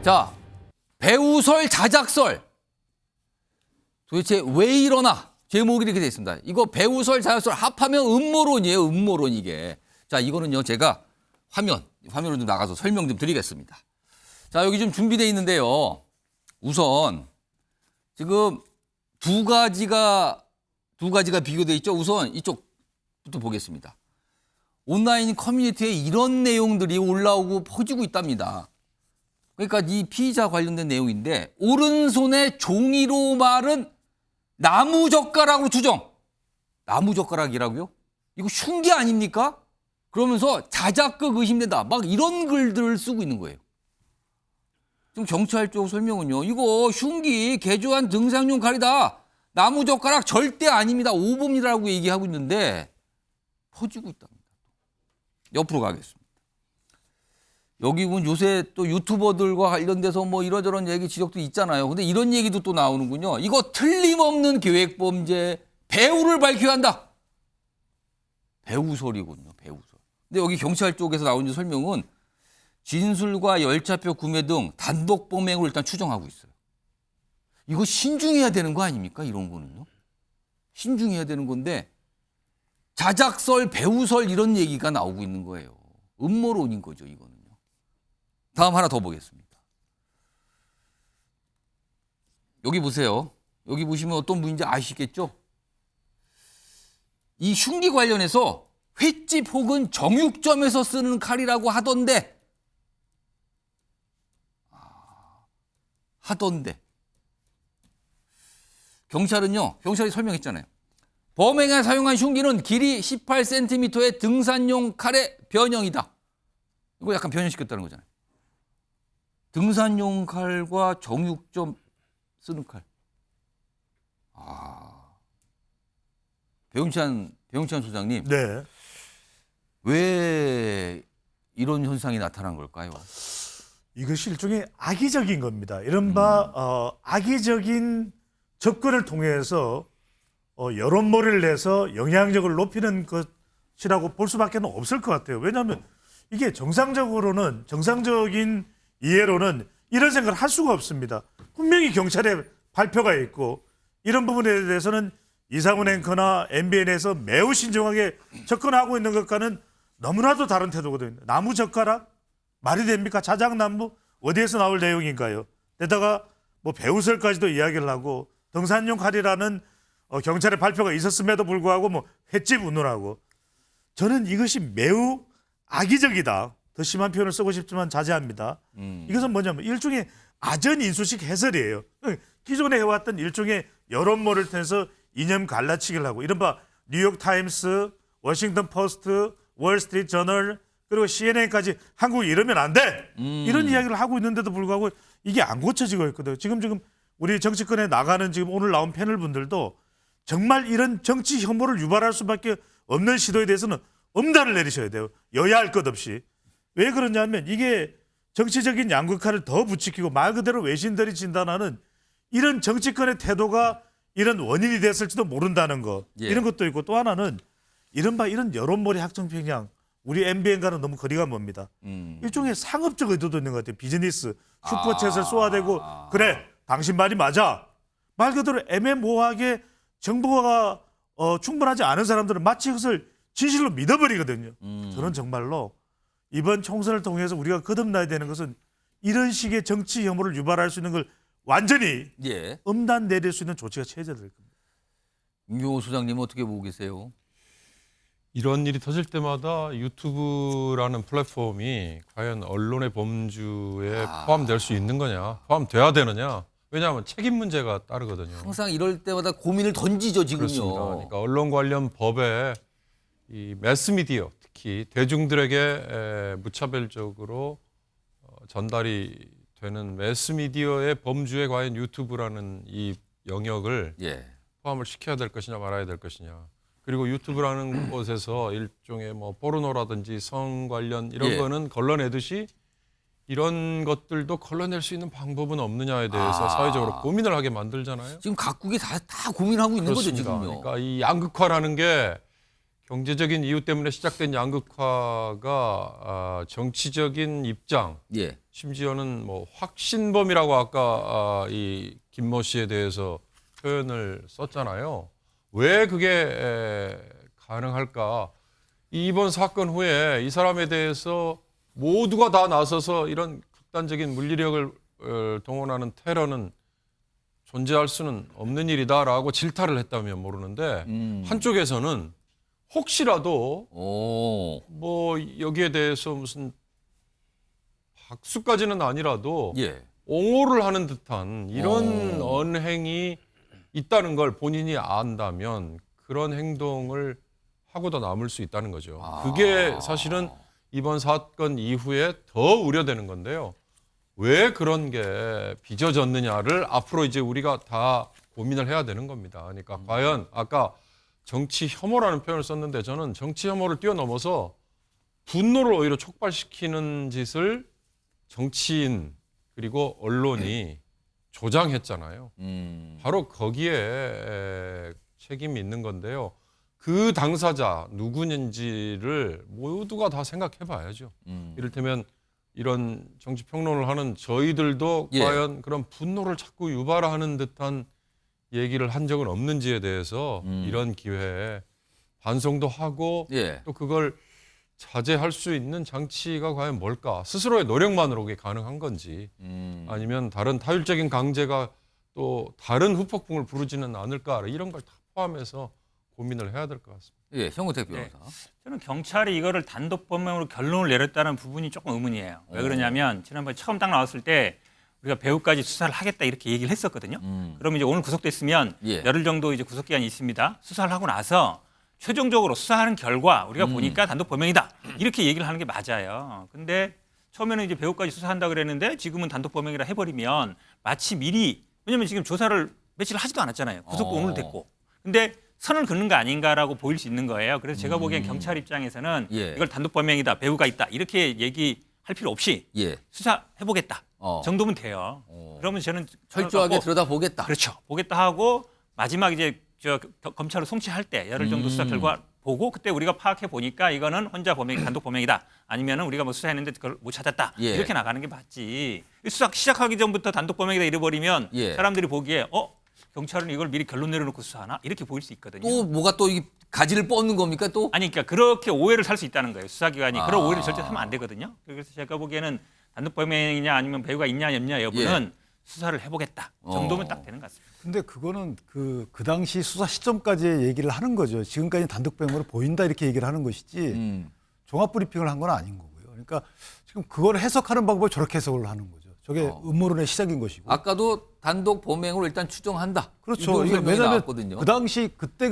자, 배우설, 자작설. 도대체 왜 이러나? 제목이 이렇게 되어 있습니다. 이거 배우설, 자작설 합하면 음모론이에요. 음모론 이게. 자, 이거는요. 제가 화면으로 좀 나가서 설명 좀 드리겠습니다. 자, 여기 좀 준비되어 있는데요. 우선 지금 두 가지가 비교되어 있죠. 우선 이쪽부터 보겠습니다. 온라인 커뮤니티에 이런 내용들이 올라오고 퍼지고 있답니다. 그러니까 이 피의자 관련된 내용인데 오른손에 종이로 말은 나무젓가락으로 추정. 나무젓가락이라고요? 이거 흉기 아닙니까? 그러면서 자작극 의심된다. 막 이런 글들을 쓰고 있는 거예요. 지금 경찰 쪽 설명은요. 이거 흉기, 개조한 등산용 칼이다. 나무젓가락 절대 아닙니다. 오범이라고 얘기하고 있는데 퍼지고 있답니다. 옆으로 가겠습니다. 여기 보면 요새 또 유튜버들과 관련돼서 뭐 이러저런 얘기 지적도 있잖아요. 근데 이런 얘기도 또 나오는군요. 이거 틀림없는 계획범죄, 배우를 밝혀야 한다. 배우설이군요. 배우설. 근데 여기 경찰 쪽에서 나온 설명은 진술과 열차표 구매 등 단독 범행으로 일단 추정하고 있어요. 이거 신중해야 되는 거 아닙니까? 이런 거는요. 신중해야 되는 건데 자작설, 배우설 이런 얘기가 나오고 있는 거예요. 음모론인 거죠, 이거는요. 다음 하나 더 보겠습니다. 여기 보세요. 여기 보시면 어떤 분인지 아시겠죠? 이 흉기 관련해서 횟집 혹은 정육점에서 쓰는 칼이라고 하던데. 경찰이 설명했잖아요. 범행에 사용한 흉기는 길이 18cm의 등산용 칼의 변형이다. 이거 약간 변형시켰다는 거잖아요. 등산용 칼과 정육점 쓰는 칼. 배용찬 소장님. 네. 왜 이런 현상이 나타난 걸까요? 이것이 일종의 악의적인 겁니다. 이른바 악의적인 접근을 통해서 여론몰이를 내서 영향력을 높이는 것이라고 볼 수밖에 없을 것 같아요. 왜냐하면 이게 정상적인 이해로는 이런 생각을 할 수가 없습니다. 분명히 경찰의 발표가 있고 이런 부분에 대해서는 이상훈 앵커나 MBN에서 매우 신중하게 접근하고 있는 것과는 너무나도 다른 태도거든요. 나무젓가락? 말이 됩니까? 자작나무? 어디에서 나올 내용인가요? 게다가 뭐 배우설까지도 이야기를 하고 등산용 칼이라는 경찰의 발표가 있었음에도 불구하고 뭐 횟집 운운하고 저는 이것이 매우 악의적이다. 더 심한 표현을 쓰고 싶지만 자제합니다. 이것은 뭐냐면 일종의 아전인수식 해설이에요. 기존에 해왔던 일종의 여론몰을 통해서 이념 갈라치기를 하고 이른바 뉴욕타임스, 워싱턴 포스트, 월스트리트 저널 그리고 CNN까지 한국이 이러면 안 돼. 이런 이야기를 하고 있는데도 불구하고 이게 안 고쳐지고 있거든요. 지금 우리 정치권에 나가는 지금 오늘 나온 패널 분들도 정말 이런 정치 혐오를 유발할 수밖에 없는 시도에 대해서는 엄단을 내리셔야 돼요. 여야 할 것 없이. 왜 그러냐면 이게 정치적인 양극화를 더 부추기고 말 그대로 외신들이 진단하는 이런 정치권의 태도가 이런 원인이 됐을지도 모른다는 거. 예. 이런 것도 있고 또 하나는 이런 여론몰이 학정평양 우리 MBN과는 너무 거리가 멉니다. 일종의 상업적 의도도 있는 것 같아요. 비즈니스, 슈퍼챗을 쏘아대고 그래 당신 말이 맞아. 말 그대로 애매모호하게 정보가 충분하지 않은 사람들은 마치 그것을 진실로 믿어버리거든요. 저는 정말로 이번 총선을 통해서 우리가 거듭나야 되는 것은 이런 식의 정치 혐오를 유발할 수 있는 걸 완전히 엄단 내릴 수 있는 조치가 취해져야 될 겁니다. 임경호 소장님은 어떻게 보고 계세요? 이런 일이 터질 때마다 유튜브라는 플랫폼이 과연 언론의 범주에 포함될 수 있는 거냐, 포함돼야 되느냐. 왜냐하면 책임 문제가 따르거든요. 항상 이럴 때마다 고민을 던지죠, 지금요. 그렇습니다. 그러니까 언론 관련 법에 이 매스미디어, 특히 대중들에게 무차별적으로 전달이 되는 매스미디어의 범주에 과연 유튜브라는 이 영역을 포함을 시켜야 될 것이냐 말아야 될 것이냐. 그리고 유튜브라는 곳에서 일종의 뭐 포르노라든지 성 관련 이런 거는 걸러내듯이 이런 것들도 걸러낼 수 있는 방법은 없느냐에 대해서 사회적으로 고민을 하게 만들잖아요. 지금 각국이 다 고민하고 있는 그렇습니다. 거죠, 지금요. 그러니까 이 양극화라는 게 경제적인 이유 때문에 시작된 양극화가 정치적인 입장, 예. 심지어는 뭐 확신범이라고 아까 이 김모 씨에 대해서 표현을 썼잖아요. 왜 그게 가능할까? 이번 사건 후에 이 사람에 대해서 모두가 다 나서서 이런 극단적인 물리력을 동원하는 테러는 존재할 수는 없는 일이다라고 질타를 했다면 모르는데 한쪽에서는 혹시라도 오. 뭐 여기에 대해서 무슨 박수까지는 아니라도 예. 옹호를 하는 듯한 이런 언행이 있다는 걸 본인이 안다면 그런 행동을 하고도 남을 수 있다는 거죠. 그게 사실은 이번 사건 이후에 더 우려되는 건데요. 왜 그런 게 빚어졌느냐를 앞으로 이제 우리가 다 고민을 해야 되는 겁니다. 그러니까 과연 아까 정치 혐오라는 표현을 썼는데 저는 정치 혐오를 뛰어넘어서 분노를 오히려 촉발시키는 짓을 정치인 그리고 언론이 조장했잖아요. 바로 거기에 책임이 있는 건데요. 그 당사자 누구인지를 모두가 다 생각해 봐야죠. 이를테면 이런 정치 평론을 하는 저희들도 예. 과연 그런 분노를 자꾸 유발하는 듯한 얘기를 한 적은 없는지에 대해서 이런 기회에 반성도 하고 예. 또 그걸 자제할 수 있는 장치가 과연 뭘까? 스스로의 노력만으로 그게 가능한 건지 아니면 다른 타율적인 강제가 또 다른 후폭풍을 부르지는 않을까? 이런 걸 다 포함해서 고민을 해야 될 것 같습니다. 예, 형우택 변호사. 저는 경찰이 이거를 단독 범행으로 결론을 내렸다는 부분이 조금 의문이에요. 왜 그러냐면 지난번에 처음 딱 나왔을 때 우리가 배후까지 수사를 하겠다 이렇게 얘기를 했었거든요. 그러면 이제 오늘 구속됐으면 예. 열흘 정도 이제 구속 기간이 있습니다. 수사를 하고 나서 최종적으로 수사하는 결과 우리가 보니까 단독 범행이다 이렇게 얘기를 하는 게 맞아요. 근데 처음에는 이제 배후까지 수사한다 그랬는데 지금은 단독 범행이라 해버리면 마치 미리 왜냐면 지금 조사를 며칠 하지도 않았잖아요. 구속도 오늘 됐고. 근데 선을 긋는 거 아닌가라고 보일 수 있는 거예요. 그래서 제가 보기엔 경찰 입장에서는 예. 이걸 단독 범행이다, 배후가 있다 이렇게 얘기할 필요 없이 예. 수사해보겠다 정도면 돼요. 그러면 저는 철저하게 들여다보겠다. 그렇죠. 보겠다 하고 마지막 이제 검찰로 송치할 때 열흘 정도 수사 결과 보고 그때 우리가 파악해 보니까 이거는 혼자 범행, 단독 범행이다. 아니면은 우리가 뭐 수사했는데 그걸 못 찾았다. 예. 이렇게 나가는 게 맞지. 수사 시작하기 전부터 단독 범행이다 이래버리면 예. 사람들이 보기에 경찰은 이걸 미리 결론 내려놓고 수사하나 이렇게 보일 수 있거든요. 또 뭐가 또 이 가지를 뻗는 겁니까 또? 아니 그러니까 그렇게 오해를 살 수 있다는 거예요. 수사기관이 그런 오해를 절대 하면 안 되거든요. 그래서 제가 보기에는 단독 범행이냐 아니면 배후가 있냐 없냐 여부는 수사를 해보겠다 정도면 딱 되는 것 같습니다. 근데 그거는 그 당시 수사 시점까지의 얘기를 하는 거죠. 지금까지 단독 범행으로 보인다 이렇게 얘기를 하는 것이지 종합 브리핑을 한 건 아닌 거고요. 그러니까 지금 그걸 해석하는 방법을 저렇게 해석을 하는 거죠. 저게 음모론의 시작인 것이고. 아까도 단독 범행으로 일단 추정한다. 그렇죠. 이거 왜냐하면 나왔거든요. 그 당시 그때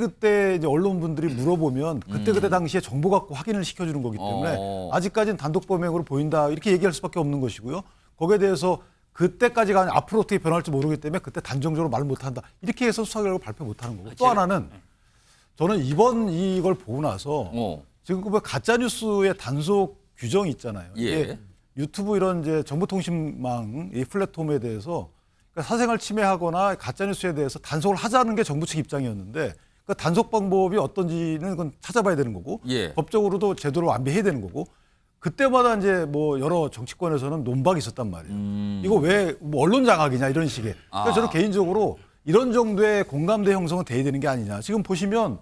이제 언론분들이 물어보면 그때 당시에 정보 갖고 확인을 시켜주는 거기 때문에 아직까지는 단독 범행으로 보인다 이렇게 얘기할 수밖에 없는 것이고요. 거기에 대해서 그때까지가 아니라 앞으로 어떻게 변할지 모르기 때문에 그때 단정적으로 말을 못한다 이렇게 해서 수사 결과 발표 못하는 거고 또 하나는 저는 이번 이걸 보고 나서 지금 그 가짜 뉴스의 단속 규정이 있잖아요. 예. 이게 유튜브 이런 이제 정보통신망 이 플랫폼에 대해서 그러니까 사생활 침해하거나 가짜 뉴스에 대해서 단속을 하자는 게 정부 측 입장이었는데 그 단속 방법이 어떤지는 그건 찾아봐야 되는 거고 예. 법적으로도 제도를 완비해야 되는 거고 그때마다 이제 뭐 여러 정치권에서는 논박이 있었단 말이에요. 이거 왜 뭐 언론 장악이냐 이런 식의. 그래서 저는 개인적으로 이런 정도의 공감대 형성은 돼야 되는 게 아니냐. 지금 보시면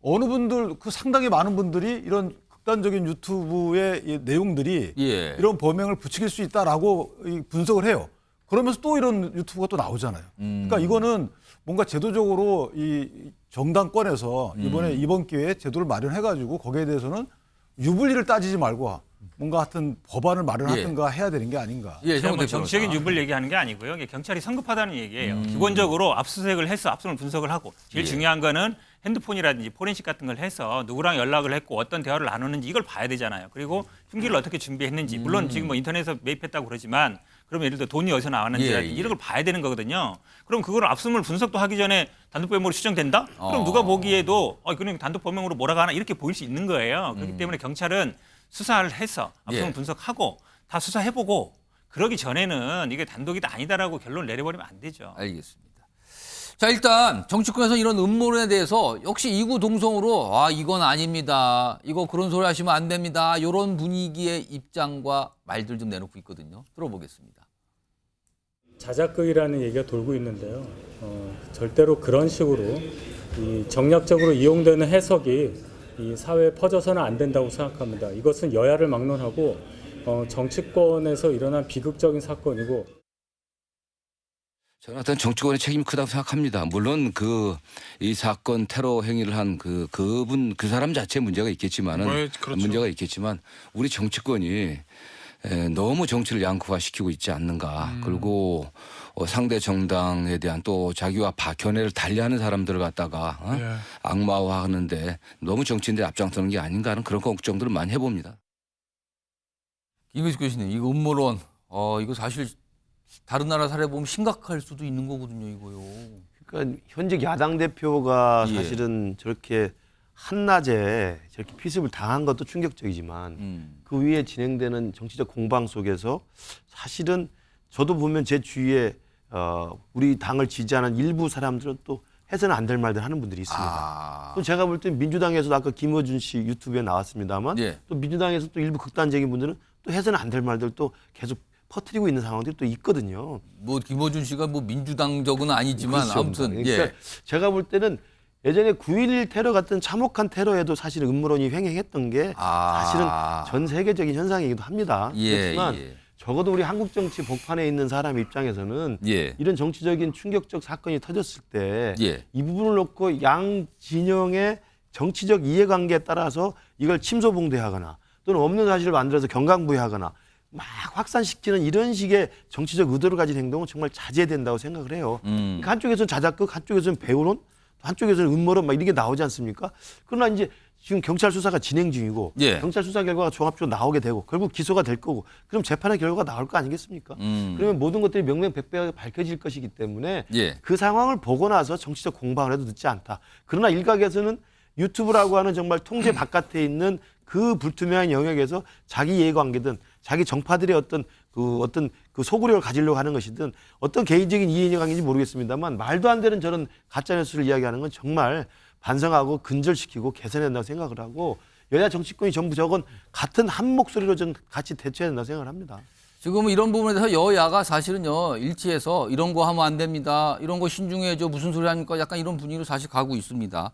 어느 분들 그 상당히 많은 분들이 이런 극단적인 유튜브의 이 내용들이 예. 이런 범행을 부추길 수 있다라고 분석을 해요. 그러면서 또 이런 유튜브가 또 나오잖아요. 그러니까 이거는 뭔가 제도적으로 이 정당권에서 이번 기회에 제도를 마련해가지고 거기에 대해서는 유불리를 따지지 말고 뭔가 하여튼 법안을 마련하든가 해야 되는 게 아닌가. 예, 제가 뭐 형우택 정치적인 변호사. 유불 얘기하는 게 아니고요. 이게 경찰이 성급하다는 얘기예요. 기본적으로 압수수색을 해서 압수물 분석을 하고 제일 중요한 거는 핸드폰이라든지 포렌식 같은 걸 해서 누구랑 연락을 했고 어떤 대화를 나누는지 이걸 봐야 되잖아요. 그리고 흉기를 어떻게 준비했는지 물론 지금 뭐 인터넷에서 매입했다고 그러지만 그러면 예를 들어 돈이 어디서 나왔는지라든지 이런 걸 봐야 되는 거거든요. 그럼 그걸 압수물 분석도 하기 전에 단독 범행으로 추정된다? 그럼 누가 보기에도 그냥 단독 범행으로 몰아가나 이렇게 보일 수 있는 거예요. 그렇기 때문에 경찰은 수사를 해서 압수물 분석하고 다 수사해보고 그러기 전에는 이게 단독이다 아니다라고 결론을 내려버리면 안 되죠. 알겠습니다. 자, 일단 정치권에서 이런 음모론에 대해서 역시 이구동성으로 이건 아닙니다. 이거 그런 소리 하시면 안 됩니다. 이런 분위기의 입장과 말들 좀 내놓고 있거든요. 들어보겠습니다. 자작극이라는 얘기가 돌고 있는데요. 절대로 그런 식으로 이 정략적으로 이용되는 해석이 이 사회에 퍼져서는 안 된다고 생각합니다. 이것은 여야를 막론하고 정치권에서 일어난 비극적인 사건이고 저는 어떤 정치권의 책임이 크다고 생각합니다. 물론 이 사건 테러 행위를 한 그분 그 사람 자체의 문제가 있겠지만은 그렇죠. 문제가 있겠지만 우리 정치권이 너무 정치를 양극화시키고 있지 않는가. 그리고 상대 정당에 대한 또 자기와 견해를 달리하는 사람들을 갖다가 악마화하는데 너무 정치인들이 앞장서는 게 아닌가 하는 그런 걱정들을 많이 해봅니다. 김민수 교수님, 이거 음모론, 이거 사실 다른 나라 사례 보면 심각할 수도 있는 거거든요, 이거요. 그러니까 현직 야당 대표가 예. 사실은 저렇게 한낮에 저렇게 피습을 당한 것도 충격적이지만 그 위에 진행되는 정치적 공방 속에서 사실은 저도 보면 제 주위에 우리 당을 지지하는 일부 사람들은 또 해서는 안 될 말들 하는 분들이 있습니다. 또 제가 볼 때 민주당에서도 아까 김어준 씨 유튜브에 나왔습니다만 예. 또 민주당에서 또 일부 극단적인 분들은 또 해서는 안 될 말들 또 계속 퍼뜨리고 있는 상황들이 또 있거든요. 뭐 김어준 씨가 뭐 민주당적은 아니지만 그렇죠. 아무튼 그러니까 제가 볼 때는 예전에 9.11 테러 같은 참혹한 테러에도 사실 음모론이 횡행했던 게 사실은 전 세계적인 현상이기도 합니다. 그렇지만 적어도 우리 한국 정치 복판에 있는 사람 입장에서는 이런 정치적인 충격적 사건이 터졌을 때 이 부분을 놓고 양 진영의 정치적 이해관계에 따라서 이걸 침소봉대하거나 또는 없는 사실을 만들어서 경강부회하거나 막 확산시키는 이런 식의 정치적 의도를 가진 행동은 정말 자제해야 된다고 생각을 해요. 그러니까 한쪽에서는 자작극, 한쪽에서는 배우론, 한쪽에서는 음모론 막 이런 게 나오지 않습니까? 그러나 이제 지금 경찰 수사가 진행 중이고 경찰 수사 결과가 종합적으로 나오게 되고 결국 기소가 될 거고 그럼 재판의 결과가 나올 거 아니겠습니까? 그러면 모든 것들이 명명백백하게 밝혀질 것이기 때문에 그 상황을 보고 나서 정치적 공방을 해도 늦지 않다. 그러나 일각에서는 유튜브라고 하는 정말 통제 바깥에 있는 그 불투명한 영역에서 자기 이해관계든 자기 정파들의 어떤 그 소구력을 가지려고 하는 것이든 어떤 개인적인 이해관계인지 모르겠습니다만 말도 안 되는 저런 가짜뉴스를 이야기하는 건 정말 반성하고 근절시키고 개선해야 된다고 생각을 하고 여야 정치권이 전부 저건 같은 한 목소리로 좀 같이 대처해야 된다고 생각을 합니다. 지금 이런 부분에 대해서 여야가 사실은요 일치해서 이런 거 하면 안 됩니다. 이런 거 신중해야죠. 무슨 소리 하니까 약간 이런 분위기로 사실 가고 있습니다.